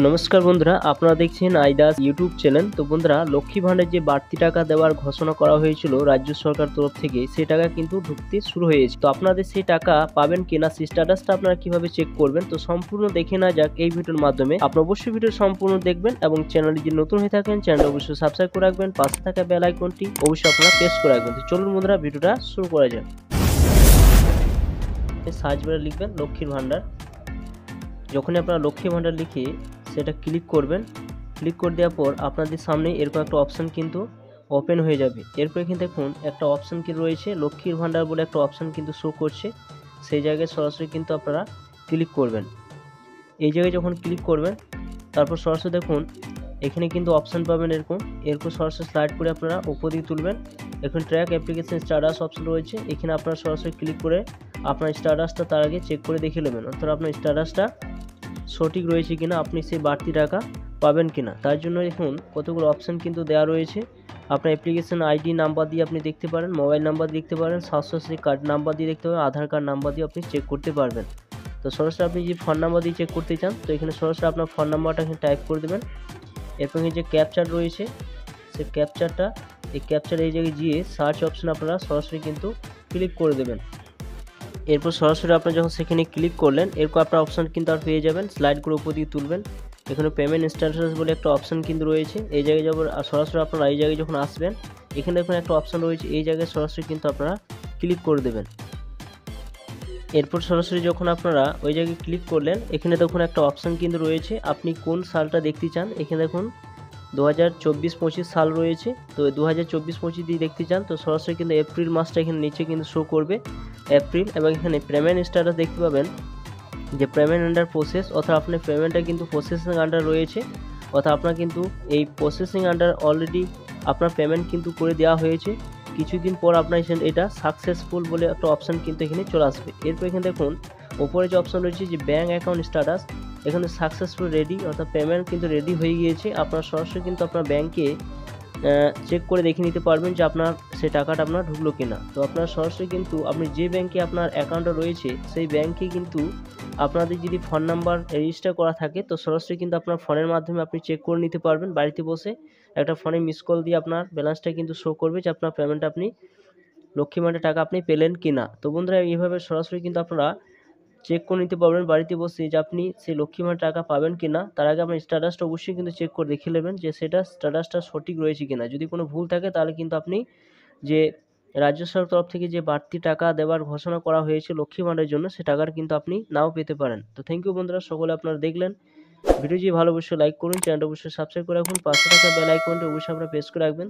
নমস্কার বন্ধুরা, আপনারা দেখছেন আইদাস ইউটিউব চ্যানেল। তো বন্ধুরা, লক্ষ্মী ভাণ্ডার যে বাড়তি টাকা দেওয়ার ঘোষণা করা হয়েছিল রাজ্য সরকার তরফ থেকে, সেই টাকা কিন্তু ঢুকতে শুরু হয়েছে। তো আপনাদের সেই টাকা পাবেন কিনা, সেই স্ট্যাটাসটা আপনারা কিভাবে চেক করবেন, তো সম্পূর্ণ দেখে না যাক এই ভিডিওর মাধ্যমে। আপনারা অবশ্যই ভিডিও সম্পূর্ণ দেখবেন এবং চ্যানেলে যদি নতুন হয়ে থাকেন চ্যানেল অবশ্যই সাবস্ক্রাইব করে রাখবেন, পাশে থাকা বেল আইকনটি অবশ্যই আপনারা প্রেস করে রাখবেন। তো চলুন বন্ধুরা, ভিডিওটা শুরু করা যাক। সার্চ বারে লিখবেন লক্ষ্মীর ভাণ্ডার। যখনই আপনারা লক্ষ্মী ভাণ্ডার লিখে সেটা ক্লিক করবেন, ক্লিক করে দেওয়ার পর আপনাদের সামনে এরকম একটা অপশান কিন্তু ওপেন হয়ে যাবে। এরপরে কিন্তু দেখুন একটা অপশান কি রয়েছে, লক্ষ্মীর ভাণ্ডার বলে একটা অপশান কিন্তু শো করছে। সেই জায়গায় সরাসরি কিন্তু আপনারা ক্লিক করবেন। এই জায়গায় যখন ক্লিক করবেন, তারপর সরাসরি দেখুন এখানে কিন্তু অপশান পাবেন এরকম সরাসরি স্লাইড করে আপনারা উপর দিকে তুলবেন। এখন ট্র্যাক অ্যাপ্লিকেশন স্ট্যাটাস অপশান রয়েছে, এখানে আপনারা সরাসরি ক্লিক করে আপনার স্ট্যাটাসটা তার আগে চেক করে দেখে নেবেন, অর্থাৎ আপনার স্ট্যাটাসটা সঠিক রয়েছে কিনা, আপনি সেই বাড়তি টাকা পাবেন কিনা। তার জন্য দেখুন কতগুলো অপশান কিন্তু দেওয়া রয়েছে। আপনার অ্যাপ্লিকেশন আইডি নাম্বার দিয়ে আপনি দেখতে পারেন, মোবাইল নাম্বার দেখতে পারেন, স্বাস্থ্যসাথী কার্ড নাম্বার দিয়ে দেখতে পারেন, আধার কার্ড নাম্বার দিয়ে আপনি চেক করতে পারবেন। তো সরাসরি আপনি যে ফোন নাম্বার দিয়ে চেক করতে চান, তো এখানে সরাসরি আপনার ফোন নাম্বারটা এখানে টাইপ করে দেবেন। এরপর যে ক্যাপচার রয়েছে, সেই ক্যাপচারটা এই জায়গায় গিয়ে সার্চ অপশান আপনারা সরাসরি কিন্তু ক্লিক করে দেবেন। এরপর সরাসরি আপনারা যখন সেখানে ক্লিক করলেন, এরপর আপনার অপশান কিন্তু আর পেয়ে যাবেন, স্লাইড করে উপর দিকে তুলবেন। এখানে পেমেন্ট স্ট্যাটাস বলে একটা অপশান কিন্তু রয়েছে, এই জায়গায় যাবার সরাসরি আপনারা এই জায়গায় যখন আসবেন, এখানে দেখুন একটা অপশান রয়েছে, এই জায়গায় সরাসরি কিন্তু আপনারা ক্লিক করে দেবেন। এরপর সরাসরি যখন আপনারা ওই জায়গায় ক্লিক করলেন, এখানে দেখুন একটা অপশান কিন্তু রয়েছে, আপনি কোন সালটা দেখতে চান। এখানে দেখুন 2024-25 সাল রয়েছে, তো 2024-25 দিয়ে দেখতে চান, তো সরাসরি কিন্তু এপ্রিল মাসটা এখানে নিচে কিন্তু শো করবে এপ্রিল। এবং এখানে পেমেন্ট স্ট্যাটাস দেখতে পাবেন যে পেমেন্ট আন্ডার প্রসেস, অর্থাৎ আপনার পেমেন্টটা কিন্তু প্রসেসিং আন্ডার রয়েছে, অর্থাৎ আপনার কিন্তু এই প্রসেসিং আন্ডার অলরেডি আপনার পেমেন্ট কিন্তু করে দেওয়া হয়েছে। কিছুদিন পর আপনার এটা সাকসেসফুল বলে একটা অপশান কিন্তু এখানে চলে আসবে। এরপর এখানে দেখুন ওপরে যে অপশান রয়েছে যে ব্যাঙ্ক অ্যাকাউন্ট স্ট্যাটাস, এখানে সাকসেসফুল রেডি, অর্থাৎ পেমেন্ট কিন্তু রেডি হয়ে গিয়েছে। আপনার সরাসরি কিন্তু আপনার ব্যাঙ্কে চেক করে দেখে নিতে পারবেন যে আপনার সেই টাকাটা আপনার ঢুকলো কিনা। তো আপনার সরাসরি কিন্তু আপনি যে ব্যাঙ্কে আপনার অ্যাকাউন্টটা রয়েছে, সেই ব্যাঙ্কে কিন্তু আপনাদের যদি ফোন নাম্বার রেজিস্টার করা থাকে, তো সরাসরি কিন্তু আপনার ফোনের মাধ্যমে আপনি চেক করে নিতে পারবেন। বাড়িতে বসে একটা ফোনে মিস কল দিয়ে আপনার ব্যালেন্সটা কিন্তু শো করবে যে আপনার পেমেন্ট আপনি লক্ষ্মী ভাণ্ডার টাকা আপনি পেলেন কিনা। তো বন্ধুরা, এইভাবে সরাসরি কিন্তু আপনারা চেক করে নিতে পারবেন বাড়িতে বসে যে আপনি সেই লক্ষ্মী ভাণ্ডার টাকা পাবেন কিনা। তার আগে আপনার স্ট্যাটাসটা অবশ্যই কিন্তু চেক করে দেখে নেবেন যে সেটা স্ট্যাটাসটা সঠিক রয়েছে কিনা। যদি কোনো ভুল থাকে তাহলে কিন্তু আপনি যে রাজ্য সরকার তরফ থেকে যে বাড়তি টাকা দেওয়ার ঘোষণা করা হয়েছে লক্ষ্মী ভাণ্ডারের জন্য, সে টাকাটা কিন্তু আপনি নাও পেতে পারেন। তো থ্যাংক ইউ বন্ধুরা, সকলে আপনারা দেখলেন। ভিডিও যদি ভালো অবশ্যই লাইক করুন, চ্যানেলটা অবশ্যই সাবস্ক্রাইব করে রাখুন, পাশে থাকা বেল আইকনটা অবশ্যই আপনারা প্রেস করে রাখবেন।